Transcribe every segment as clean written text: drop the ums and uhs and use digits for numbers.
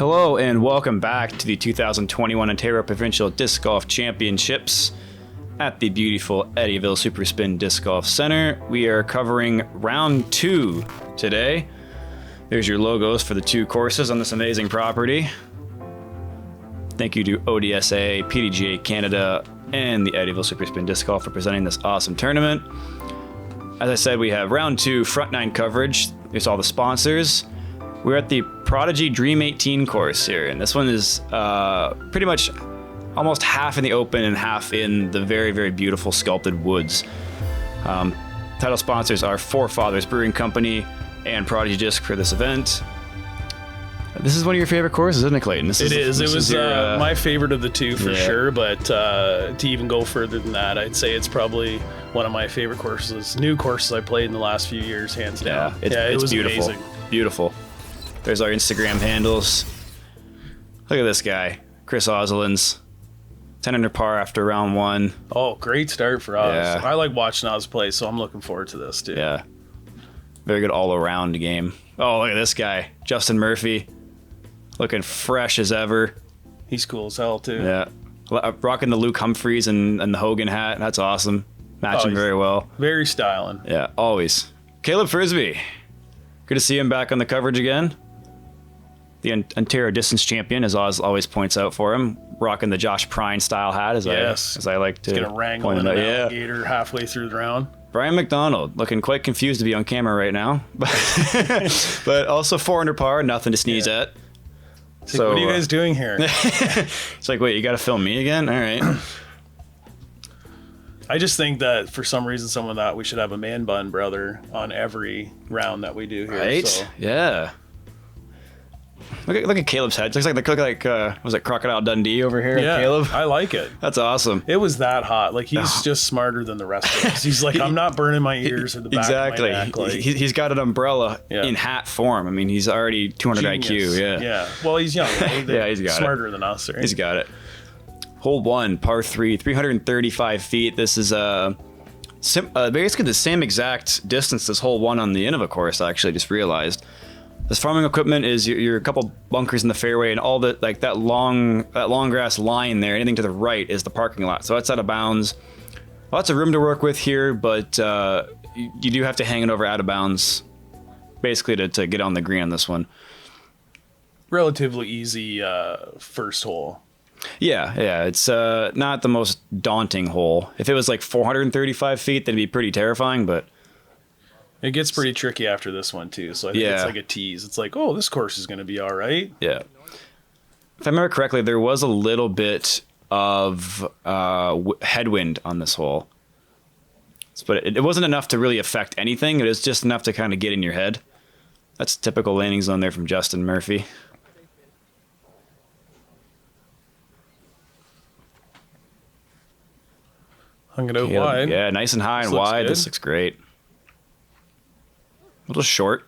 Hello and welcome back to the 2021 Ontario Provincial Disc Golf Championships at the beautiful Ettyville Super Spin Disc Golf Center. We are covering round 2 today. There's your logos for the 2 courses on this amazing property. Thank you to ODSA, PDGA Canada, and the Ettyville Super Spin Disc Golf for presenting this awesome tournament. As I said, we have round 2 front 9 coverage. There's all the sponsors. We're at the Prodigy Dream 18 course here, and this one is pretty much almost half in the open and half in the very, very beautiful sculpted woods. Title sponsors are Forefathers Brewing Company and Prodigy Disc for this event. This is one of your favorite courses, isn't it, Clayton? It was my favorite of the 2 for sure, but to even go further than that, I'd say it's probably one of my favorite courses, new courses I played in the last few years, hands down. It was beautiful. Amazing. Beautiful. There's our Instagram handles. Look at this guy, Chris Ozolins. 10 under par after round 1. Oh, great start for Oz. Yeah. I like watching Oz play, so I'm looking forward to this too. Yeah. Very good all-around game. Oh, look at this guy, Justin Murphy. Looking fresh as ever. He's cool as hell too. Yeah. Rocking the Luke Humphreys and the Hogan hat. That's awesome. Matching very well. Very styling. Yeah, always. Caleb Frisby. Good to see him back on the coverage again. The Ontario distance champion, as Oz always points out for him, rocking the Josh Prine style hat, as I like to. He's gonna wrangle an alligator halfway through the round. Bryan McDonald, looking quite confused to be on camera right now, but also 4 under par, nothing to sneeze at. So what are you guys doing here? It's like, wait, you got to film me again? All right. I just think that for some reason, some of that we should have a man bun brother on every round that we do here. Right? So. Yeah. Look at Caleb's head. It looks like was it Crocodile Dundee over here? Yeah, Caleb. I like it. That's awesome. It was that hot. Like he's just smarter than the rest of us. He's like, I'm not burning my ears or the back of my neck. Like, he's got an umbrella in hat form. I mean, he's already 200 genius. IQ. Yeah. Well, he's young. Right? Yeah, he's got smarter than us. Right? He's got it. Hole 1, par 3, 335 feet. This is basically the same exact distance as hole 1 on the Innova course. I actually just realized. This farming equipment is your couple bunkers in the fairway, and all the that long grass line there. Anything to the right is the parking lot, so that's out of bounds. Lots of room to work with here, but you do have to hang it over out of bounds, basically to get on the green on this one. Relatively easy first hole. Yeah, it's not the most daunting hole. If it was like 435 feet, that'd be pretty terrifying, but. It gets pretty tricky after this one, too. So I think it's like a tease. It's like, oh, this course is going to be all right. Yeah. If I remember correctly, there was a little bit of headwind on this hole. But it wasn't enough to really affect anything. It was just enough to kind of get in your head. That's typical landing zone there from Justin Murphy. Hung it out wide. Yeah, nice and high and wide. This looks great. A little short.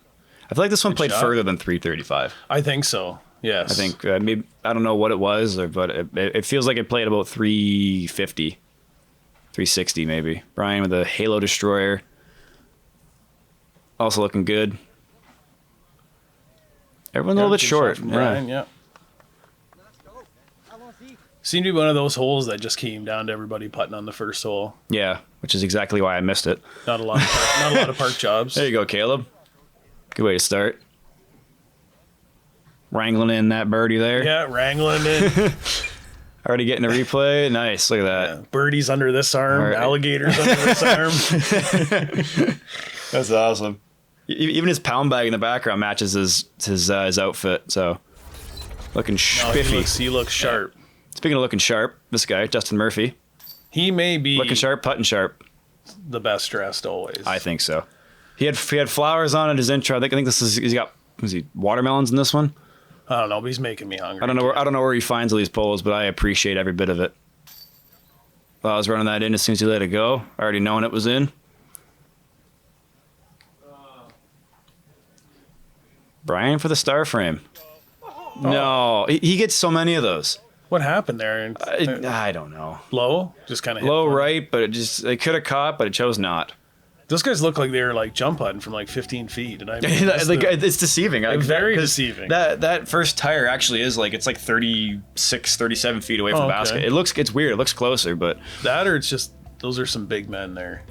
I feel like this one played further than 335. I think so. Yes. I think maybe I don't know what it was, but it feels like it played about 350, 360 maybe. Bryan with a Halo Destroyer. Also looking good. Everyone's a little bit short. Bryan, yeah. Seemed to be one of those holes that just came down to everybody putting on the first hole. Yeah, which is exactly why I missed it. Not a lot of park jobs. There you go, Caleb. Good way to start. Wrangling in that birdie there. Yeah, wrangling in. Already getting a replay. Nice. Look at that. Yeah, birdies under this arm. Right. Alligators under this arm. That's awesome. Even his pound bag in the background matches his outfit. So looking spiffy. He looks sharp. Speaking of looking sharp, this guy, Justin Murphy. He may be looking sharp, putting sharp. The best dressed always. I think so. He had flowers on in his intro. I think this is he's got watermelons in this one. I don't know, but he's making me hungry. I don't know where he finds all these poles, but I appreciate every bit of it. Well, I was running that in as soon as he let it go, already knowing it was in. Bryan for the star frame. No, he gets so many of those. What happened there? I don't know. Low? Just kind of low right, but it could have caught, but it chose not. Those guys look like they're like jump putting from like 15 feet, and it's deceiving. Very deceiving. That first tire actually is like, it's like 36, 37 feet away from the basket. It's weird. It looks closer, but that, or it's just those are some big men there.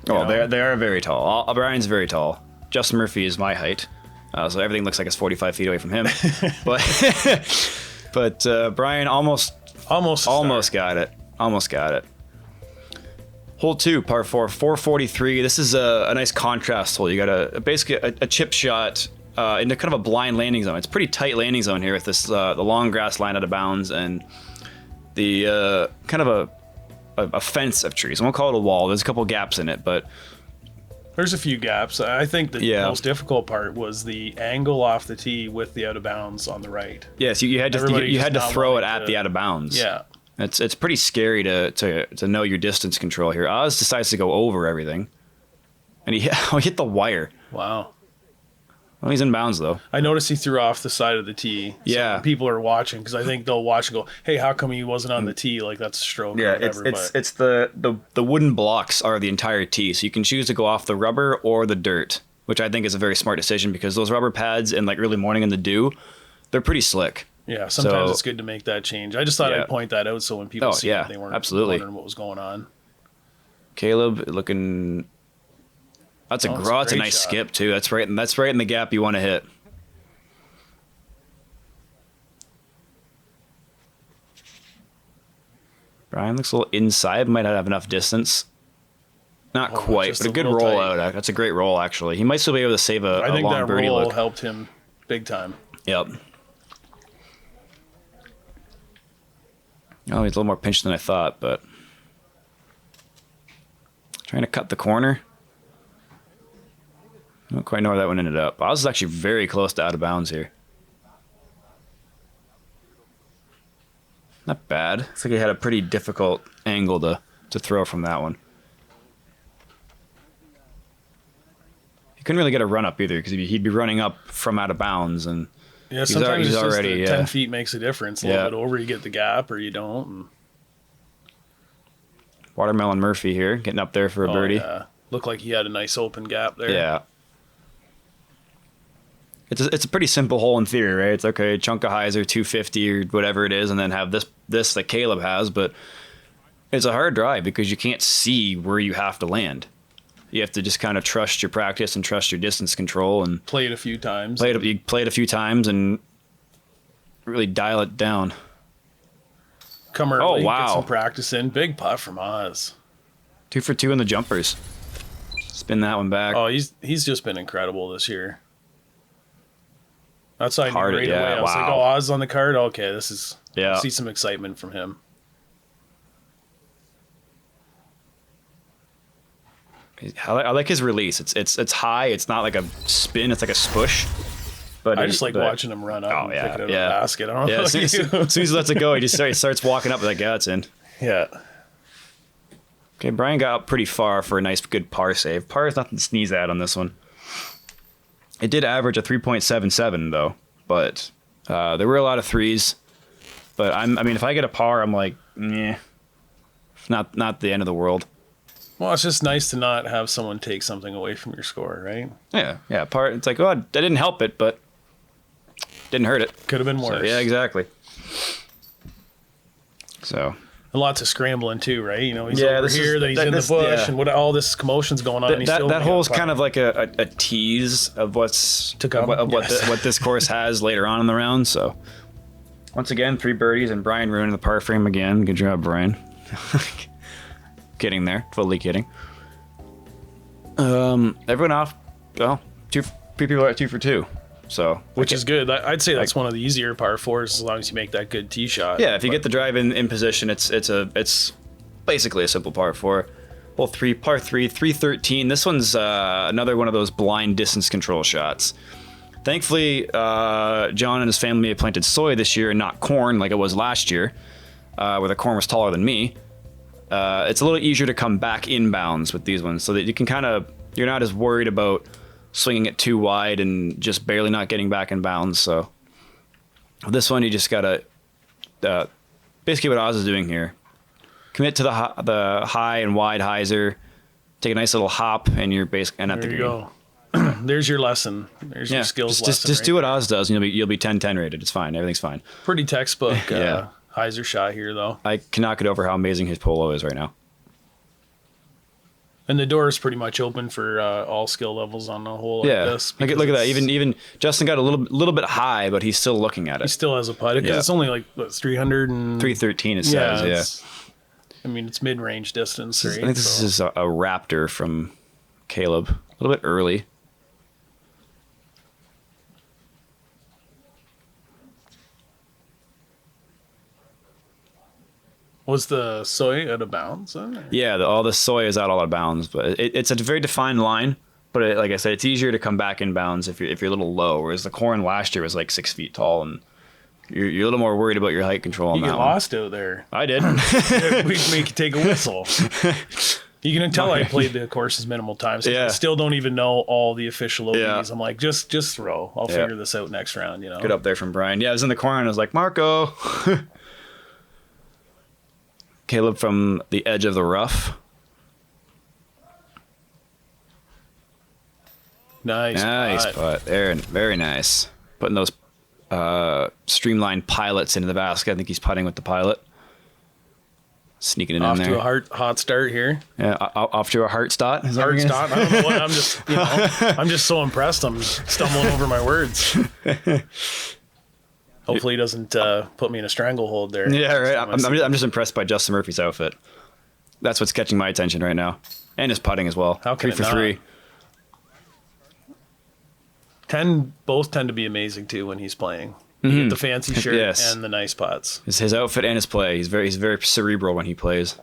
Oh, they are very tall. Brian's very tall. Justin Murphy is my height, so everything looks like it's 45 feet away from him. but Brian almost got it. Almost got it. Hole 2, par 4, 443. This is a nice contrast hole. You got basically a chip shot into kind of a blind landing zone. It's a pretty tight landing zone here with this the long grass line out of bounds and the kind of a fence of trees. I won't call it a wall. There's a couple gaps in it, but there's a few gaps. I think the most difficult part was the angle off the tee with the out of bounds on the right. Yes, you had to throw it at the out of bounds. Yeah. It's pretty scary to know your distance control here. Oz decides to go over everything, and he hit the wire. Wow. Well, he's in bounds though. I noticed he threw off the side of the tee. So people are watching because I think they'll watch and go, "Hey, how come he wasn't on the tee? Like that's a stroke." Yeah, or whatever, it's the wooden blocks are the entire tee, so you can choose to go off the rubber or the dirt, which I think is a very smart decision because those rubber pads in like early morning in the dew, they're pretty slick. Yeah, sometimes it's good to make that change. I just thought I'd point that out so when people see it, they weren't wondering what was going on. Caleb looking. That's a nice shot. Skip too. That's right in the gap you want to hit. Brian looks a little inside. Might not have enough distance. Not quite, but a good roll out. That's a great roll actually. He might still be able to save a long birdie look. I think that roll helped him big time. Yep. Oh, he's a little more pinched than I thought, but trying to cut the corner. I don't quite know where that one ended up. I was actually very close to out of bounds here. Not bad. Looks like he had a pretty difficult angle to throw from that one. He couldn't really get a run up either because he'd be running up from out of bounds and. Yeah, sometimes he's already 10 feet makes a difference. A little bit over, you get the gap, or you don't. And... Watermelon Murphy here, getting up there for a birdie. Yeah. Looked like he had a nice open gap there. Yeah. It's a pretty simple hole in theory, right? It's okay, chunk of hyzer, 250 or whatever it is, and then have this that Caleb has, but it's a hard drive because you can't see where you have to land. You have to just kind of trust your practice and trust your distance control and play it a few times. You play it a few times and really dial it down. Come early, get some practice in. Big putt from Oz. 2 for 2 in the jumpers. Spin that one back. Oh, he's just been incredible this year. That's how I knew right away. I was like, oh, Oz on the card? Okay, this is... Yeah. See some excitement from him. I like his release. It's high. It's not like a spin. It's like a spush. But I just like watching him run up and pick it out of the basket. I don't know. As soon as he lets it go, he starts walking up like, yeah, it's in. Yeah. Okay, Brian got up pretty far for a nice, good par save. Par is nothing to sneeze at on this one. It did average a 3.77 though, but there were a lot of threes. But I mean, if I get a par, I'm like, yeah, not the end of the world. Well, it's just nice to not have someone take something away from your score, right? Yeah. Par. It's like, oh, that didn't help it, but didn't hurt it. Could have been worse. So, yeah, exactly. So. And lots of scrambling too, right? You know, he's over here, then he's in the bush, and all this commotion's going on. That hole's kind of like a tease of what's to come, what this course has later on in the round. So, once again, 3 birdies and Brian ruining the par frame again. Good job, Brian. Kidding there, totally kidding. Everyone off. Well, 2 people are at 2 for 2. So, which is good. I'd say that's one of the easier par 4s as long as you make that good tee shot. Yeah, if you get the drive in position, it's basically a simple par 4. Hole 3, par 3, 313. This one's another one of those blind distance control shots. Thankfully, John and his family have planted soy this year and not corn like it was last year, where the corn was taller than me. It's a little easier to come back inbounds with these ones, so that you can you're not as worried about swinging it too wide and just barely not getting back in bounds. So this one, you just gotta basically what Oz is doing here: commit to the high and wide hyzer, take a nice little hop, and you're basically at the There you green. go. There's your lesson. There's your skills lesson. Just do what Oz does, and you'll be 10-10 rated. It's fine. Everything's fine. Pretty textbook hyzer shot here, though. I cannot get over how amazing his polo is right now. And the door is pretty much open for all skill levels on a hole like this. Look at that. Even Justin got a little bit high, but he's still looking at it. He still has a putt because it's only like 313 it says. I mean, it's mid-range distance. I think this is a Raptor from Caleb. A little bit early. Was the soy out of bounds then? Yeah, all the soy is all out of bounds, but it's a very defined line. But like I said, it's easier to come back in bounds if you're a little low. Whereas the corn last year was like 6 feet tall, and you're a little more worried about your height control on you that get one. lost out there. I did. We make you take a whistle. You can tell I played the courses minimal times. I still don't even know all the official OBs. Yeah. I'm like, just throw. I'll figure this out next round. Good up there from Brian. Yeah, I was in the corner and I was like, Marco. Caleb from the edge of the rough. Nice putt. There, very nice. Putting those streamlined pilots into the basket. I think he's putting with the pilot. Sneaking it in there. Off to a hot start here. Yeah, off to a heart start. Heart start. I don't know what. I'm just so impressed. I'm stumbling over my words. Hopefully he doesn't put me in a stranglehold there. Yeah, right. I'm just impressed by Justin Murphy's outfit. That's what's catching my attention right now. And his putting as well. How can 3 for 3. 10 both tend to be amazing too when he's playing. You get the fancy shirt and the nice putts. It's his outfit and his play. He's very cerebral when he plays.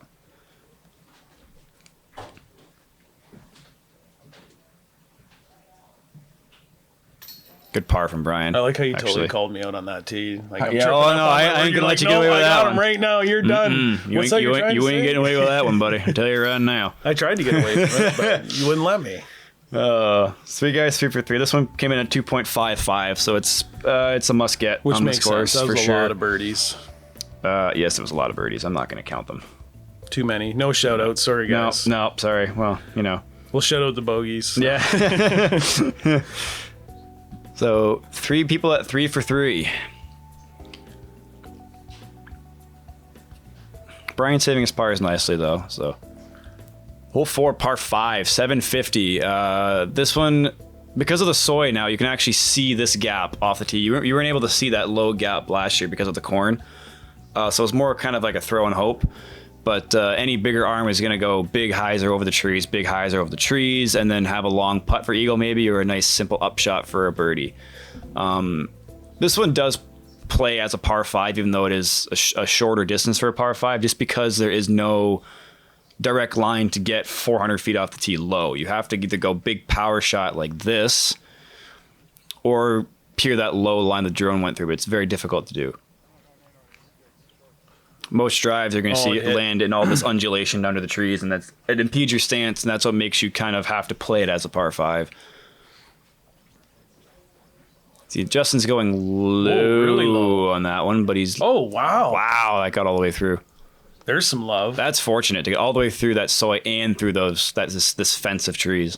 Good par from Brian. I like how you totally called me out on that tee. Like, I ain't gonna let you get away with that one. I got him right now. You're done. You ain't getting away with that one, buddy. I tell you right now. I tried to get away with it, but you wouldn't let me. 3 guys, 3 for 3. This one came in at 2.55, so it's a must get on this course sense. That was for a lot of birdies. Yes, it was a lot of birdies. I'm not going to count them. Too many. No shout outs. Sorry, guys. No, sorry. Well, we'll shout out the bogeys. Yeah. So 3 people at 3 for 3. Brian saving his pars nicely though. So hole 4, par 5, 750. This one, because of the soy now, you can actually see this gap off the tee. You weren't able to see that low gap last year because of the corn. So it's more kind of like a throw and hope. But any bigger arm is going to go big hyzer over the trees, and then have a long putt for eagle maybe, or a nice simple upshot for a birdie. This one does play as a par 5, even though it is a shorter distance for a par 5, just because there is no direct line to get 400 feet off the tee low. You have to either go big power shot like this, or peer that low line the drone went through, but it's very difficult to do. Most drives are going to see it land in all this undulation under the trees, and it impedes your stance, and that's what makes you kind of have to play it as a par 5. See, Justin's going low, really low on that one, but he's... Oh, wow. Wow, that got all the way through. There's some love. That's fortunate to get all the way through that soy and through this fence of trees.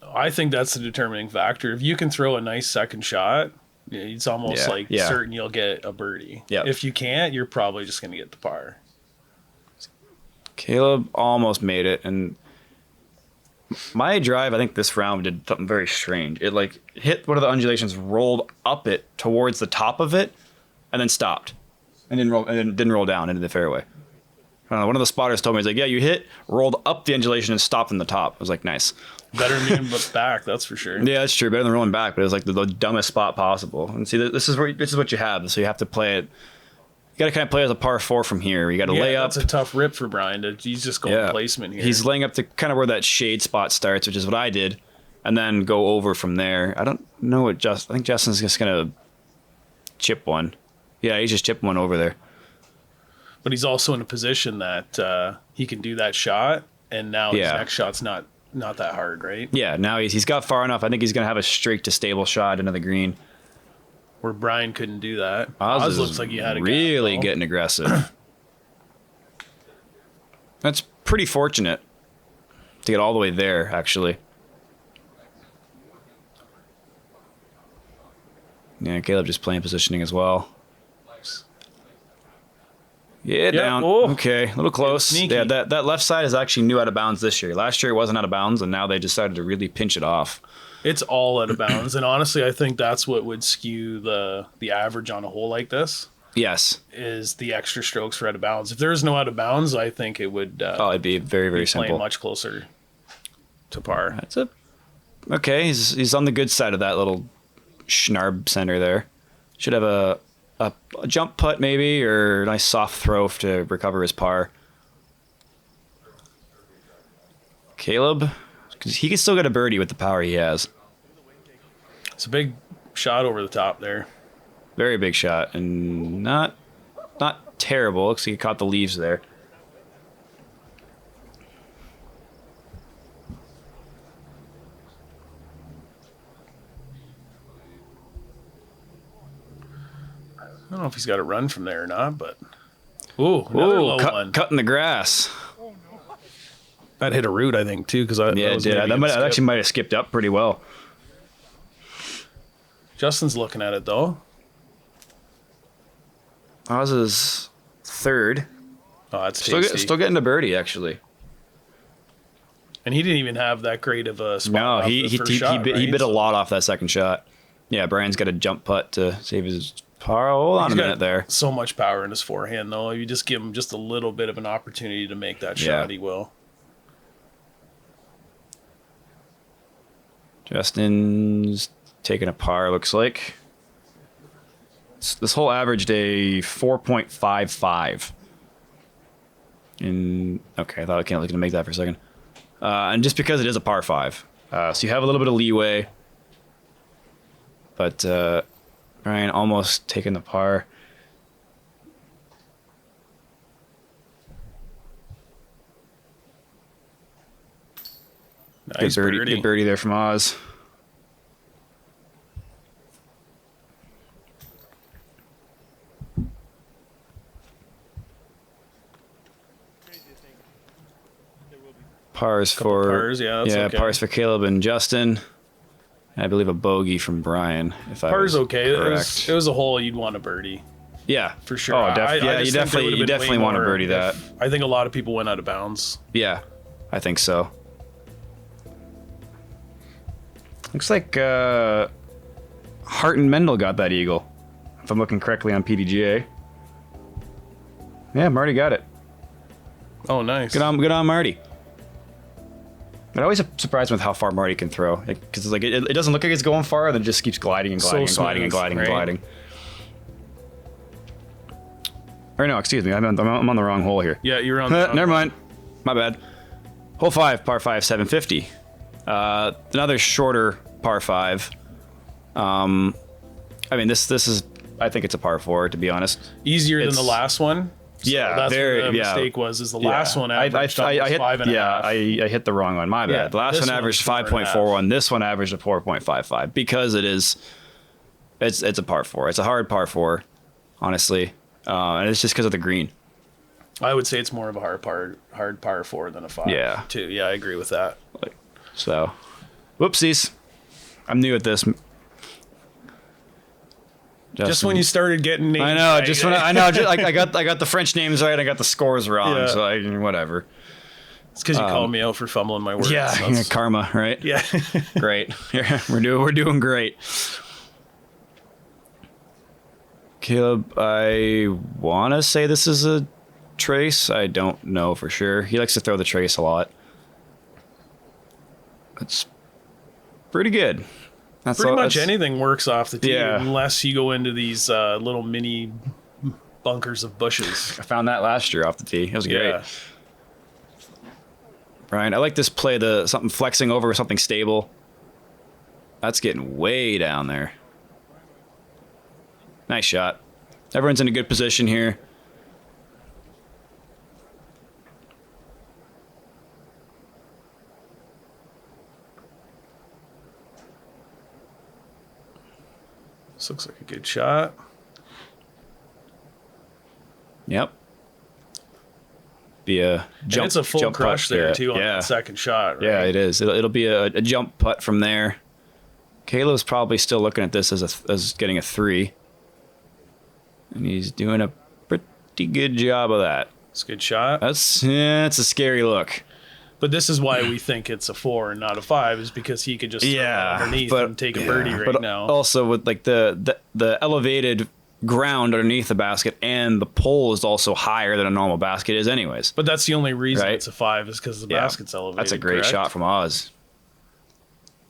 I think that's the determining factor. If you can throw a nice second shot... it's almost certain you'll get a birdie. Yep. If you can't, you're probably just going to get the par. Caleb almost made it, and my drive, I think this round did something very strange. It hit one of the undulations, rolled up it towards the top of it, and then stopped, and didn't roll down into the fairway. One of the spotters told me, he's like, yeah, you rolled up the undulation and stopped in the top. I was like, nice. Better than being back, that's for sure. Yeah, that's true. Better than rolling back, but it was like the dumbest spot possible. And see, this is what you have. So you have to play it. You got to kind of play as a par 4 from here. You got to lay up. That's a tough rip for Brian. He's just going placement here. He's laying up to kind of where that shade spot starts, which is what I did, and then go over from there. I don't know what I think Justin's just gonna chip one. Yeah, he's just chipping one over there. But he's also in a position that he can do that shot, and now his next shot's not that hard, right? Yeah, now he's got far enough. I think he's going to have a straight to stable shot into the green. Where Brian couldn't do that. Oz looks like he had a really getting aggressive. That's pretty fortunate. to get all the way there, actually. Yeah, Caleb just playing positioning as well. Yeah, down. Oh. Okay, a little close. Yeah, that left side is actually new out of bounds this year. Last year it wasn't out of bounds, and now they decided to really pinch it off. It's all out of bounds, and honestly, I think that's what would skew the average on a hole like this. Yes. Is the extra strokes for out of bounds. If there's no out of bounds, I think it would it'd be very, very simple. Playing much closer to par. Okay, he's on the good side of that little schnarb center there. Should have a jump putt maybe, or a nice soft throw to recover his par. Caleb, because he can still get a birdie with the power he has. It's a big shot over the top there. Very big shot, and not terrible. Looks like he caught the leaves there. I don't know if he's got a run from there or not, but another low one. Cutting the grass. That hit a root, I think, too. Yeah, it did. That actually might have skipped up pretty well. Justin's looking at it, though. Oz is third. Oh, that's tasty. Still getting a birdie, actually. And he didn't even have that great of a spot. No, he bit a lot off that second shot. Yeah, Brian's got a jump putt to save his par. Hold on a minute there. So much power in his forehand, though. If you just give him just a little bit of an opportunity to make that shot, he will. Justin's taking a par, looks like. This whole averaged a 4.55. Okay, I thought I was going to make that for a second. And just because it is a par 5. So you have a little bit of leeway. But Brian almost taking the par. Nice birdie. Good birdie there from Oz. Pars for pars for Caleb and Justin. And I believe a bogey from Brian. Par's okay. It was a hole you'd want a birdie. Yeah, for sure. Oh, you definitely want to birdie that. I think a lot of people went out of bounds. Yeah, I think so. Looks like Hart and Mendel got that eagle, if I'm looking correctly on PDGA. Yeah, Marty got it. Oh, nice. Good on Marty. I'm always surprised with how far Marty can throw, because it doesn't look like it's going far, then it just keeps gliding and gliding and gliding and gliding and gliding. Or no, excuse me, I'm on the wrong hole here. Yeah, you're on. Never mind, my bad. Hole 5, par 5, 750. Another shorter par 5. I mean, this is. I think it's a par 4, to be honest. Easier than the last one. So yeah, that's what the mistake was. The last one averaged I hit 5.5. Yeah, I hit the wrong one. My bad. The last one averaged 5.41. This one averaged a 4.55 because it's a par 4. It's a hard par 4, honestly, and it's just because of the green. I would say it's more of a hard par 4 than a 5. Yeah. Too. Yeah, I agree with that. So, whoopsies. I'm new at this. Just when you started getting names, I know. Right, just when I got the French names right. I got the scores wrong. Yeah. So whatever. It's because you called me out for fumbling my words. Yeah, karma, right? Yeah. Great. Yeah, we're doing great. Caleb, I want to say this is a trace. I don't know for sure. He likes to throw the trace a lot. It's pretty good. That's pretty much anything works off the tee unless you go into these little mini bunkers of bushes. I found that last year off the tee. It was great. Brian, I like this play, something flexing over something stable. That's getting way down there. Nice shot. Everyone's in a good position here. This looks like a good shot. Yep. be a jump. And it's a full jump crush putt. there too on that second shot. Right? Yeah, it is. It'll be a jump putt from there. Caleb's probably still looking at this as getting a 3, and he's doing a pretty good job of that. It's a good shot. It's a scary look. But this is why we think it's a 4 and not a 5, is because he could just throw it underneath and take a birdie right now. Also with like the elevated ground underneath the basket, and the pole is also higher than a normal basket is anyways. But that's the only reason it's a 5 is because the basket's elevated. That's a great shot from Oz.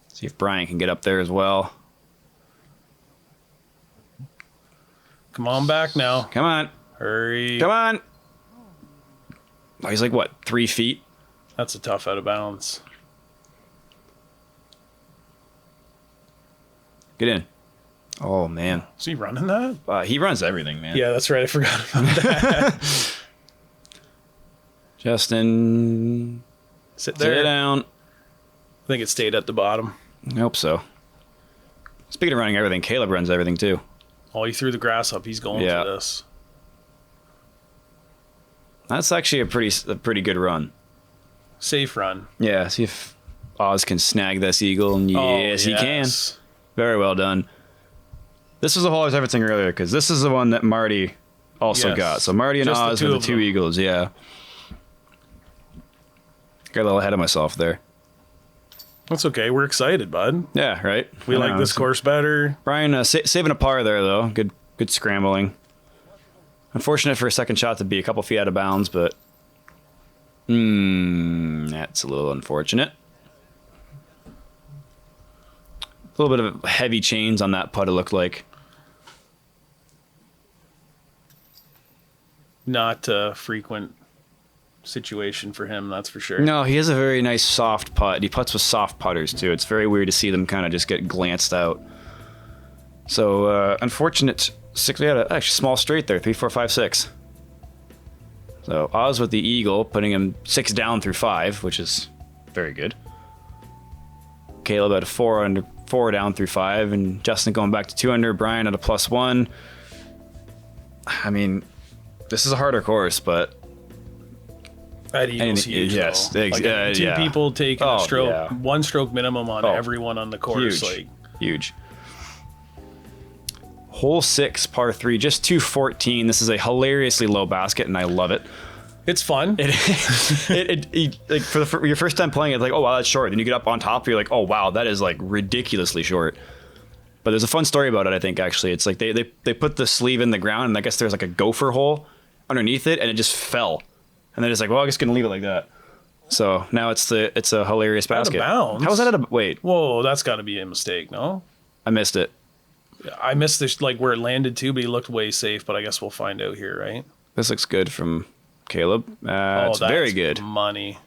See if Bryan can get up there as well. Come on back now. Come on. Hurry. Come on. Oh, he's like, what, 3 feet? That's a tough out of bounds. Get in. Oh, man. Is he running that? He runs everything, man. Yeah, that's right. I forgot about that. Justin. Sit there. Sit down. I think it stayed at the bottom. I hope so. Speaking of running everything, Caleb runs everything, too. Oh, he threw the grass up. He's going for this. That's actually a pretty good run. Safe run. Yeah, see if Oz can snag this eagle, and yes, he can. Very well done. This was the hole I was referencing earlier, because this is the one that Marty also got. So Marty and just Oz were the 2 eagles, yeah. Got a little ahead of myself there. That's okay. We're excited, bud. Yeah, right? We like this course better. Bryan saving a par there, though. Good scrambling. Unfortunate for a second shot to be a couple feet out of bounds, but that's a little unfortunate. A little bit of heavy chains on that putt, it looked like. Not a frequent situation for him, that's for sure. No, he has a very nice soft putt. He putts with soft putters, too. It's very weird to see them kind of just get glanced out. So, unfortunate. We had a actually small straight there, 3, 4, 5, 6. So Oz with the eagle, putting him 6 down through 5, which is very good. Caleb at a 4 down through 5, and Justin going back to 2 under. Bryan at a +1. I mean, this is a harder course, but that eagle's huge. Yes, like two people taking a stroke, 1 stroke minimum on everyone on the course. Huge. Huge. Hole 6, par 3, just 214. This is a hilariously low basket, and I love it. It's fun. Like for your first time playing it, like, oh wow, that's short. Then you get up on top, you're like, oh wow, that is like ridiculously short. But there's a fun story about it, I think, actually. It's like they put the sleeve in the ground, and I guess there's like a gopher hole underneath it, and it just fell. And they're just like, well, I'm just gonna leave it like that. So now it's a hilarious basket. Out of bounds. How was that wait? Whoa, that's got to be a mistake, no? I missed it. I missed this, like where it landed too, but he looked way safe. But I guess we'll find out here, right? This looks good from Caleb. It's very good. Money.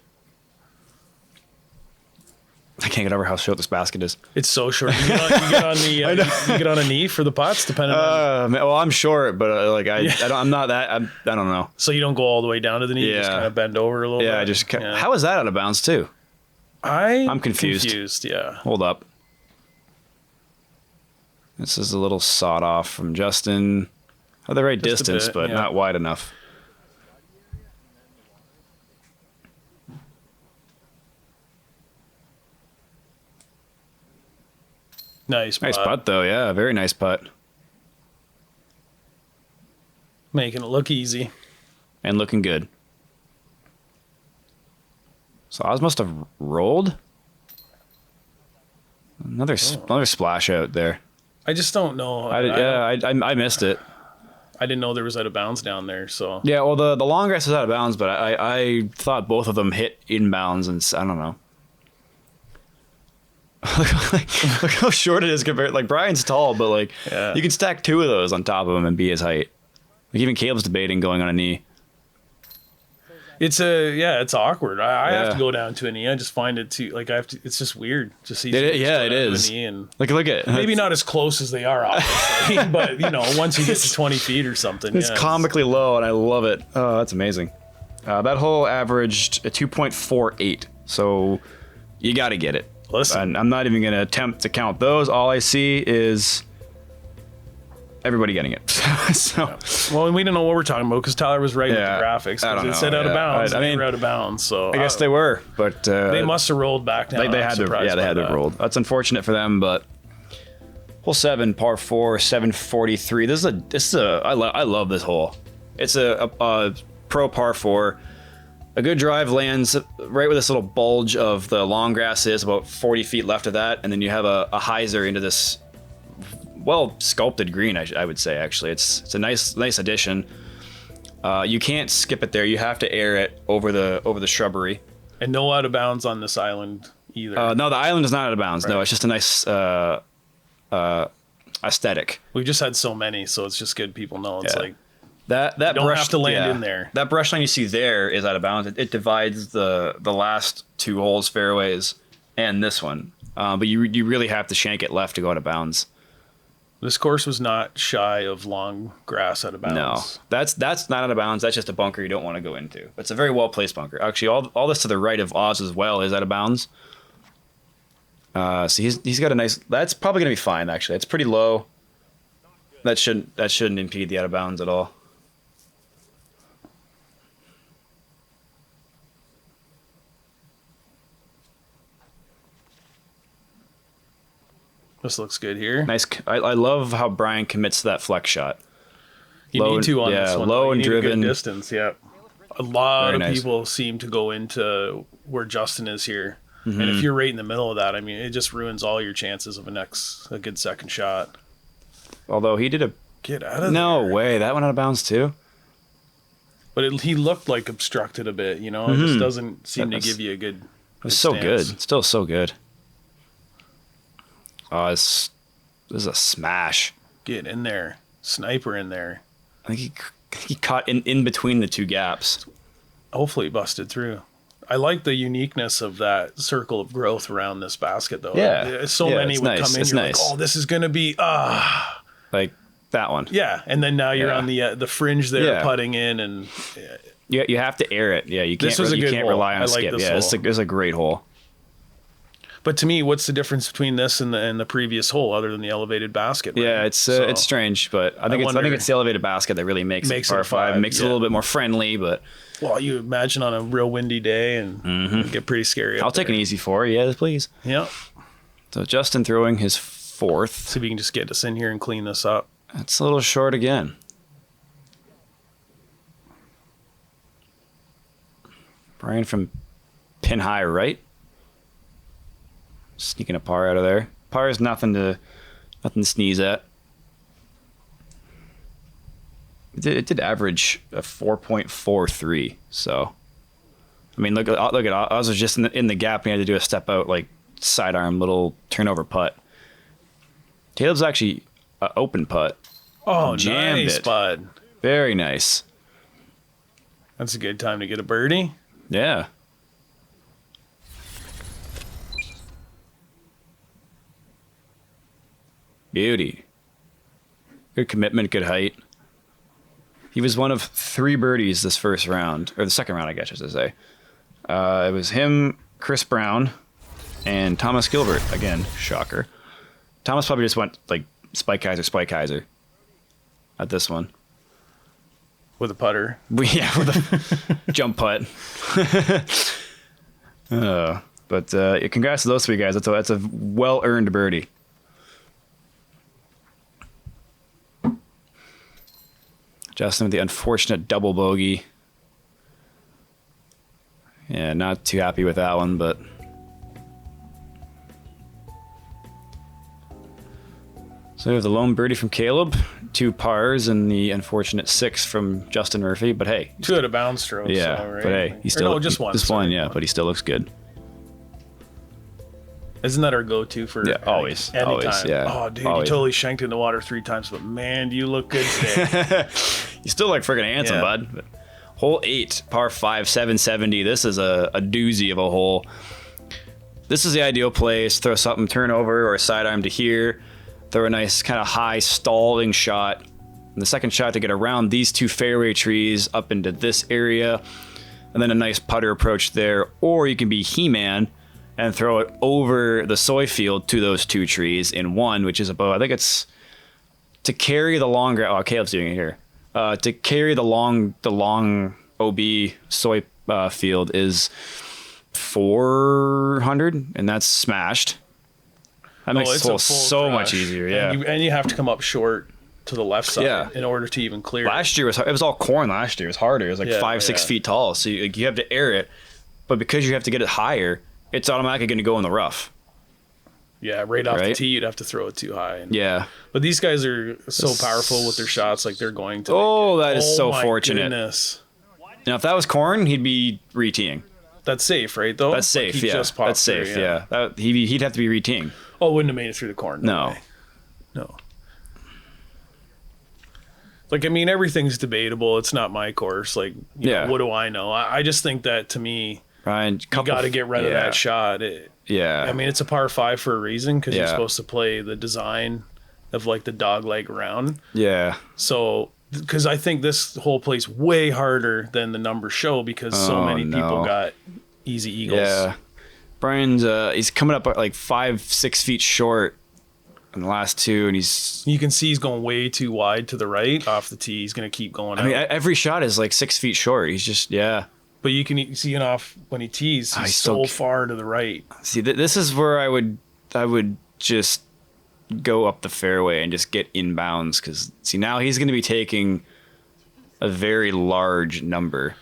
I can't get over how short this basket is. It's so short. You get on you get on a knee for the putts, depending on. Well, I'm short, but I'm not that. I don't know. So you don't go all the way down to the knee. You just kind of bend over a little bit. Yeah, how is that out of bounds too? I'm confused. Yeah. Hold up. This is a little sawed off from Justin. The right distance, but not wide enough. Nice putt, though. Yeah, very nice putt. Making it look easy. And looking good. So Oz must have rolled. Another splash out there. I just don't know. I missed it. I didn't know there was out of bounds down there. So yeah, well the long grass is out of bounds, but I thought both of them hit inbounds, and I don't know. Look how short it is compared. Like Bryan's tall, but like you can stack 2 of those on top of him and be his height. Like even Caleb's debating going on a knee. It's awkward. I have to go down to a knee. I just find it too it's just weird. Just it is. And look at it. Maybe not as close as they are, obviously, but once you get to 20 feet or something, it's comically low, and I love it. Oh, that's amazing. That hole averaged a 2.48, so you got to get it. Listen, and I'm not even going to attempt to count those. All I see is everybody getting it. So, well, and we didn't know what we're talking about because Tyler was right with the graphics. I don't know. It said out of bounds. I mean, they were out of bounds. So I guess they were, but they must have rolled back now. They had to. Yeah, they had to have rolled. That's unfortunate for them, but hole 7, par 4, 743. This is a. I love this hole. It's a pro par 4. A good drive lands right where this little bulge of the long grass is, about 40 feet left of that, and then you have a hyzer into this well sculpted green. I would say actually, it's a nice addition. You can't skip it there. You have to air it over the shrubbery. And no out of bounds on this island either. No, the island is not out of bounds. Right. No, it's just a nice aesthetic. We've just had so many, so it's just good people know. It's like that you don't brush have to land in there. That brush line you see there is out of bounds. It divides the last 2 holes fairways and this one. But you really have to shank it left to go out of bounds. This course was not shy of long grass out of bounds. No, that's not out of bounds. That's just a bunker you don't want to go into. It's a very well placed bunker. Actually, all this to the right of Oz as well is out of bounds. So he's got a nice. That's probably gonna be fine. Actually, it's pretty low. That shouldn't impede the out of bounds at all. This looks good here. Nice. I love how Bryan commits to that flex shot. You need to on this one. Low and driven. A good distance. Yeah. A lot of people seem to go into where Justin is here. Mm-hmm. And if you're right in the middle of that, I mean, it just ruins all your chances of a good second shot. Although he did a... Get out of there. No way. That went out of bounds too? But he looked like obstructed a bit, you know? It just doesn't seem to give you a good... It was so good. It's still so good. Oh, this is a smash. Get in there. Sniper in there. I think he caught in between the 2 gaps. Hopefully busted through. I like the uniqueness of that circle of growth around this basket, though. Yeah. So many would come in, it's you're nice. like, oh, this is going to be, Like that one. Yeah, and then now you're on the fringe there putting in, and... You have to air it. Yeah, you can't, rely on a skip. Yeah, it's a great hole. But to me, what's the difference between this and the previous hole, other than the elevated basket? Right? Yeah, it's strange, but I think it's the elevated basket that really makes it par 5. Makes it a little bit more friendly, but well, you imagine on a real windy day and get pretty scary. I'll take an easy 4, yes, please. Yeah. So Justin throwing his 4th. See if we can just get us in here and clean this up. That's a little short again. Bryan from pin high right. Sneaking a par out of there. Par is nothing to sneeze at. It did average a 4.43. So, I mean, look at Oz was just in the gap and he had to do a step out like sidearm little turnover putt. Caleb's actually an open putt. Oh, jammed nice, bud. Very nice. That's a good time to get a birdie. Yeah. Beauty. Good commitment, good height. He was one of 3 birdies this first round, or the second round, I guess I should say. It was him, Chris Brown, and Thomas Gilbert. Again, shocker. Thomas probably just went like Spike Heiser at this one. With a putter. Yeah, with a jump putt. But congrats to those 3 guys. That's a well-earned birdie. Justin with the unfortunate double bogey. Yeah, not too happy with that one, but... So we have the lone birdie from Caleb, 2 pars, and the unfortunate 6 from Justin Murphy. But hey, 2 out of bounds strokes. Yeah, so, right? But hey, he still just one. Just one, yeah, but he still looks good. Isn't that our go-to for always, yeah. Oh, dude, always. You totally shanked in the water 3 times, but man, do you look good today. You still look friggin' handsome, bud. But hole 8, par 5, 770. This is a doozy of a hole. This is the ideal place. Throw something turnover or a sidearm to here. Throw a nice kind of high stalling shot. And the second shot to get around these 2 fairway trees up into this area. And then a nice putter approach there. Or you can be He-Man and throw it over the soy field to those 2 trees in one, which is about, I think it's to carry the longer. Oh, Caleb's doing it here. To carry the long OB soy field is 400, and that's smashed. That makes the hole so much easier. Yeah, and you have to come up short to the left side in order to even clear. Last year it was all corn. Last year it was harder. It was like 5-6 feet tall, so you have to air it, but because you have to get it higher, it's automatically going to go in the rough. Yeah, right off the tee, you'd have to throw it too high. But these guys are so powerful with their shots, like they're going to. Oh, that is so fortunate. Goodness. Now, if that was corn, he'd be re-teeing. That's safe, right? Though that's safe. Like that's safe. Yeah, he'd have to be re-teeing. Oh, wouldn't have made it through the corn. No. Like, I mean, everything's debatable. It's not my course. Like, you know, what do I know? I just think that, to me, Ryan, you got to get rid of that shot. I mean, it's a par 5 for a reason because you're supposed to play the design of, like, the dog leg round. Yeah. So, because I think this whole plays way harder than the numbers show because so many people got easy eagles. Yeah. Brian's, he's coming up like 5-6 feet short in the last two, and you can see he's going way too wide to the right off the tee. He's going to keep going out. I mean, every shot is like 6 feet short. He's just, But you can see it off when he tees. He's so far to the right. See, this is where I would just go up the fairway and just get inbounds because, see, now he's going to be taking a very large number.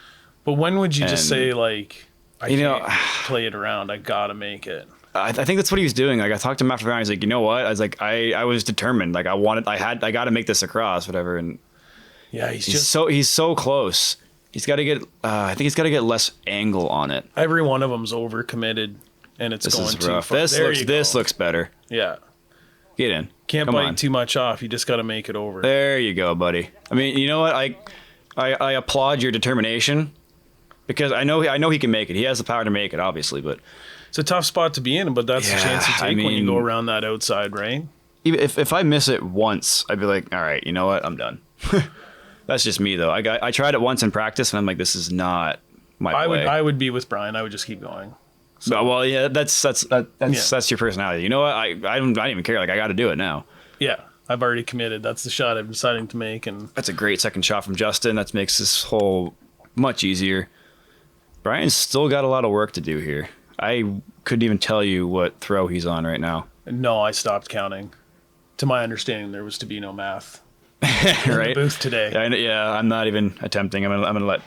But when would you just say, like, I can't play it around. I got to make it. I think that's what he was doing. Like, I talked to him after the round. He's like, you know what? I was like, I was determined. Like, I got to make this across, whatever. And yeah, he's so close. He's got to get. I think he's got to get less angle on it. Every one of them's overcommitted, and it's going too far. This looks better. Yeah, get in. Can't bite too much off. You just got to make it over. There you go, buddy. I mean, you know what? I applaud your determination because I know he can make it. He has the power to make it, obviously, but it's a tough spot to be in. But that's the chance you take when you go around that outside, right? Even if I miss it once, I'd be like, all right, you know what? I'm done. That's just me, though. I tried it once in practice, and I'm like, this is not my way. I would be with Brian. I would just keep going. So, well, yeah, that's your personality. You know what? I don't even care. Like, I got to do it now. Yeah, I've already committed. That's the shot I'm deciding to make, and that's a great second shot from Justin. That makes this hole much easier. Brian's still got a lot of work to do here. I couldn't even tell you what throw he's on right now. No, I stopped counting. To my understanding, there was to be no math. Right? In the booth today. Yeah, I'm not even attempting. I'm gonna let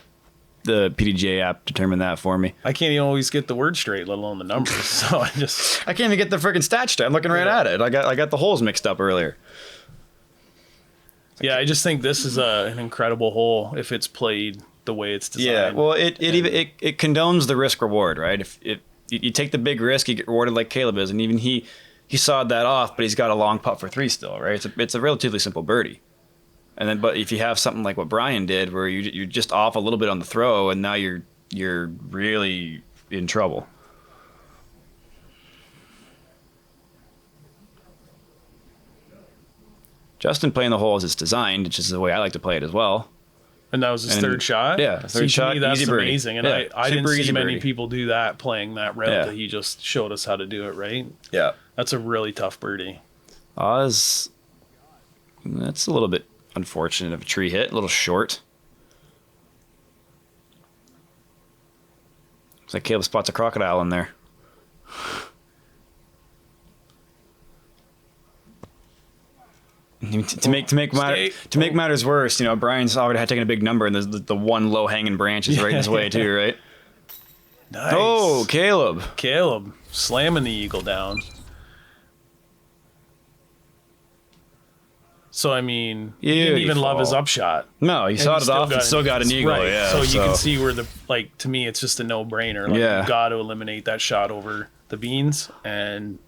the PDGA app determine that for me. I can't even always get the word straight, let alone the numbers. So I can't even get the freaking stats straight. I'm looking right at it. I got the holes mixed up earlier. Yeah, I just think this is an incredible hole if it's played the way it's designed. Yeah, well, it condones the risk reward, right? If you take the big risk, you get rewarded like Caleb is, and even he sawed that off, but he's got a long putt for 3 still, right? It's a relatively simple birdie. And then, but if you have something like what Brian did, where you're just off a little bit on the throw, and now you're really in trouble. Justin playing the hole as it's designed, which is the way I like to play it as well. And that was his third shot? Yeah, third shot, to me, that's easy birdie. Amazing. And I didn't see many people do that, playing that route that he just showed us how to do it, right? Yeah. That's a really tough birdie. That's a little bit unfortunate of a tree hit, a little short. Looks like Caleb spots a crocodile in there. To make matters worse, you know, Brian's already had taken a big number, and the one low hanging branch is right in his way too, right? Nice. Oh, Caleb slamming the eagle down. So, I mean, he didn't even love his upshot. No, he sawed it off and still got an eagle. Right. Yeah, so you can see where to me, it's just a no-brainer. Like, you got to eliminate that shot over the beans and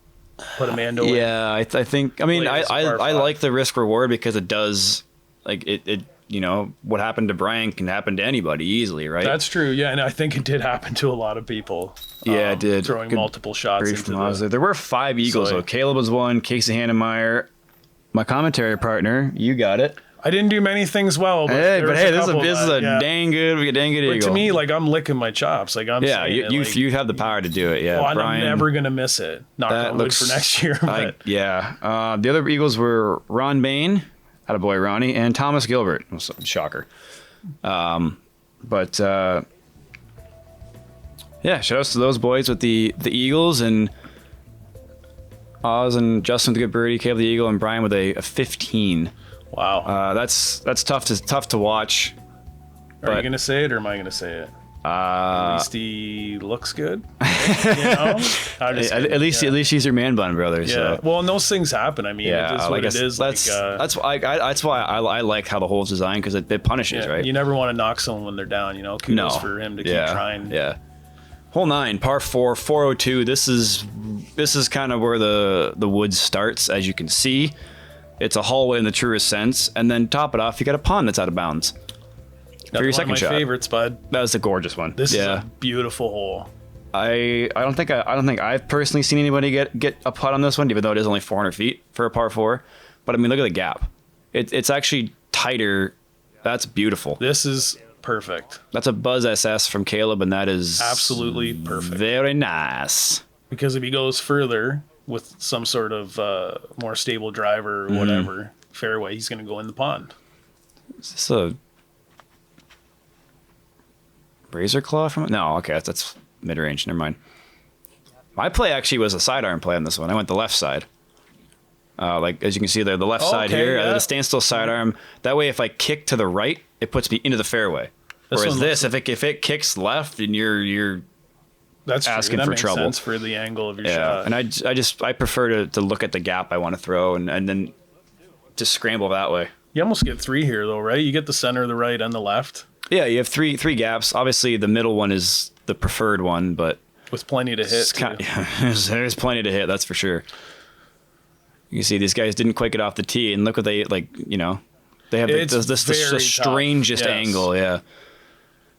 put a man over. Yeah, I think, I mean, I like the risk reward because it does, like, it you know, what happened to Brian can happen to anybody easily, right? That's true, yeah, and I think it did happen to a lot of people. Yeah, it did. Throwing multiple shots into there were 5 eagles, though. Caleb was one, Casey Hannemeyer, my commentary partner, you got it. I didn't do many things well, but this is a dang good eagle. But to me, like, I'm licking my chops. Like, I'm you have the power to do it. Yeah, well, Brian, I'm never gonna miss it. Knock on wood for next year. But. The other eagles were Ron Bain, attaboy Ronnie, and Thomas Gilbert. Shocker. But yeah, shout outs to those boys with the Eagles, and Oz and Justin with a good birdie, Caleb the Eagle, and Brian with a 15. Wow. That's tough to watch. Are you gonna say it, or am I gonna say it? At least he looks good. At least he's your man bun, brother. Yeah. So. Well, and those things happen. I mean, it is what it is. That's why I like how the hole's designed, because it punishes, right? You never want to knock someone when they're down. Kudos for him to keep trying. Yeah. Hole 9, par 4, 402. This is kind of where the woods starts, as you can see. It's a hallway in the truest sense, and then top it off, you got a pond that's out of bounds. For your second shot. One of my favorites, bud. That was a gorgeous one. This is a beautiful hole. I don't think I've personally seen anybody get a putt on this one, even though it is only 400 feet for a par 4. But I mean, look at the gap. It's actually tighter. That's beautiful. This is perfect. That's a Buzz SS from Caleb, and that is absolutely perfect. Very nice. Because if he goes further with some sort of more stable driver or whatever fairway, he's going to go in the pond. Is this a razor claw from it? No, okay, that's mid-range. Never mind. My play actually was a sidearm play on this one. I went the left side. Like, as you can see there, the left side here, I did a standstill sidearm. That way, if I kick to the right, it puts me into the fairway. Whereas this, if it kicks left, then you're asking for trouble. Sense for the angle of your shot. And I prefer to look at the gap I want to throw and then just scramble that way. You almost get 3 here, though, right? You get the center, the right, and the left. Yeah, you have three gaps. Obviously, the middle one is the preferred one, but with plenty to hit. There's plenty to hit. That's for sure. You can see these guys didn't quite get off the tee, and look what they they have the strangest angle. Yeah.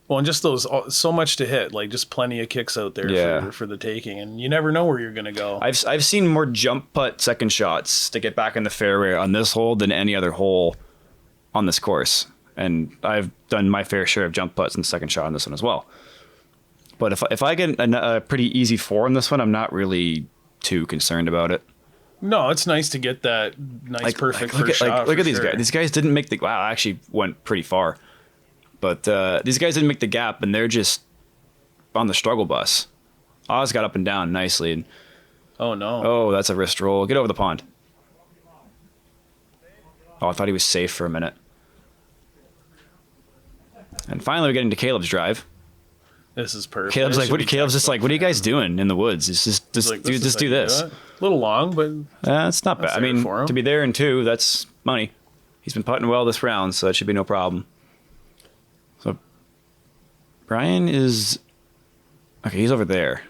Well, and just so much to hit, like just plenty of kicks out there for the taking, and you never know where you're gonna go. I've seen more jump putt second shots to get back in the fairway on this hole than any other hole on this course. And I've done my fair share of jump putts and second shot on this one as well. But if I get a pretty easy 4 on this one, I'm not really too concerned about it. No, it's nice to get that nice perfect first shot. Look at these guys. These guys didn't make the... Wow, I actually went pretty far. But these guys didn't make the gap, and they're just on the struggle bus. Oz got up and down nicely. And, oh, no. Oh, that's a wrist roll. Get over the pond. Oh, I thought he was safe for a minute. And finally, we're getting to Caleb's drive. This is perfect. Caleb's just like, what are you guys doing in the woods? It's just do this. A little long, but it's not bad. I mean, to be there in 2, that's money. He's been putting well this round, so that should be no problem. So Brian is okay. He's over there.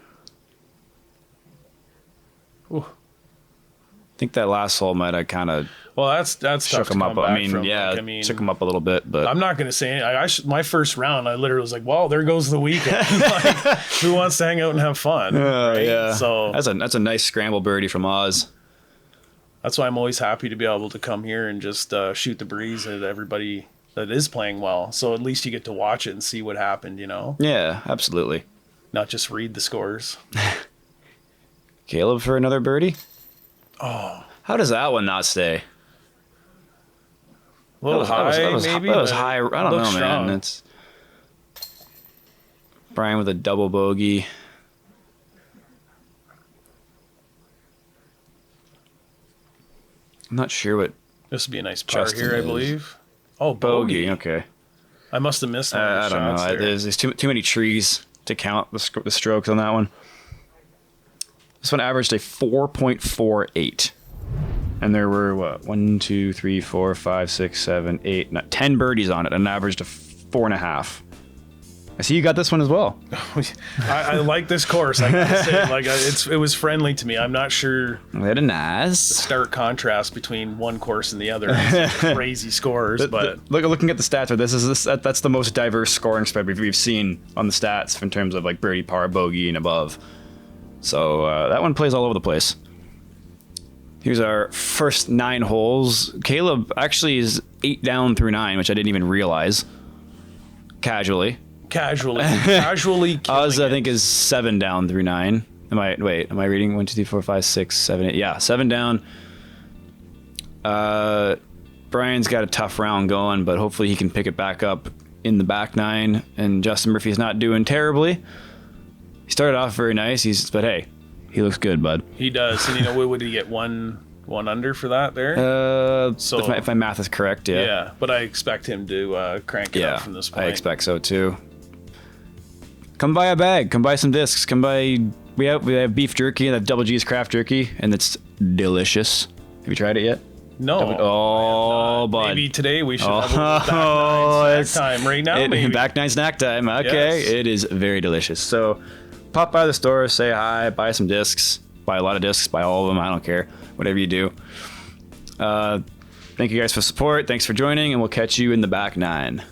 Ooh. I think that last hole might have kind of. Well, that's shook him up. I mean, shook him up a little bit, but I'm not going to say it. My first round, I literally was like, "Well, there goes the weekend." Like, who wants to hang out and have fun? Right? Yeah. So that's a nice scramble birdie from Oz. That's why I'm always happy to be able to come here and just shoot the breeze at everybody that is playing well. So at least you get to watch it and see what happened. Yeah, absolutely. Not just read the scores. Caleb for another birdie. Oh, how does that one not stay? A little high, maybe. That was high. I don't know, strong. man. It's Brian with a double bogey. I'm not sure what. This would be a nice par here, I believe. Oh, bogey. Okay. I must have missed one of the I don't shots know. There's too many trees to count the strokes on that one. This one averaged a 4.48. And there were, 1, 2, 3, 4, 5, 6, 7, 8, 10 birdies on it, and averaged a 4.5. I see you got this one as well. I like this course. I gotta say, it was friendly to me. I'm not sure. Very nice. The stark contrast between one course and the other. Crazy scores, but looking at the stats, that's the most diverse scoring spread we've seen on the stats in terms of like birdie, par, bogey, and above. So that one plays all over the place. Here's our first 9 holes. Caleb actually is 8 down through 9, which I didn't even realize. Casually. Oz, I think, is 7 down through 9. Am I reading 1, 2, 3, 4, 5, 6, 7, 8? Yeah, 7 down. Bryan's got a tough round going, but hopefully he can pick it back up in the back nine. And Justin Murphy's not doing terribly. He started off very nice. But hey, he looks good, bud. He does. And what would he get? One under for that there? So if my math is correct, yeah. Yeah, but I expect him to crank it up from this point. I expect so too. Come buy a bag. Come buy some discs. Come buy. We have beef jerky and that Double G's craft jerky, and it's delicious. Have you tried it yet? No. Bud. Maybe today we should have a back nine snack time. Right now, maybe. Back nine snack time. Okay. Yes. It is very delicious. So pop by the store, say hi, buy some discs. Buy a lot of discs. Buy all of them. I don't care. Whatever you do. Thank you guys for support. Thanks for joining, and we'll catch you in the back nine.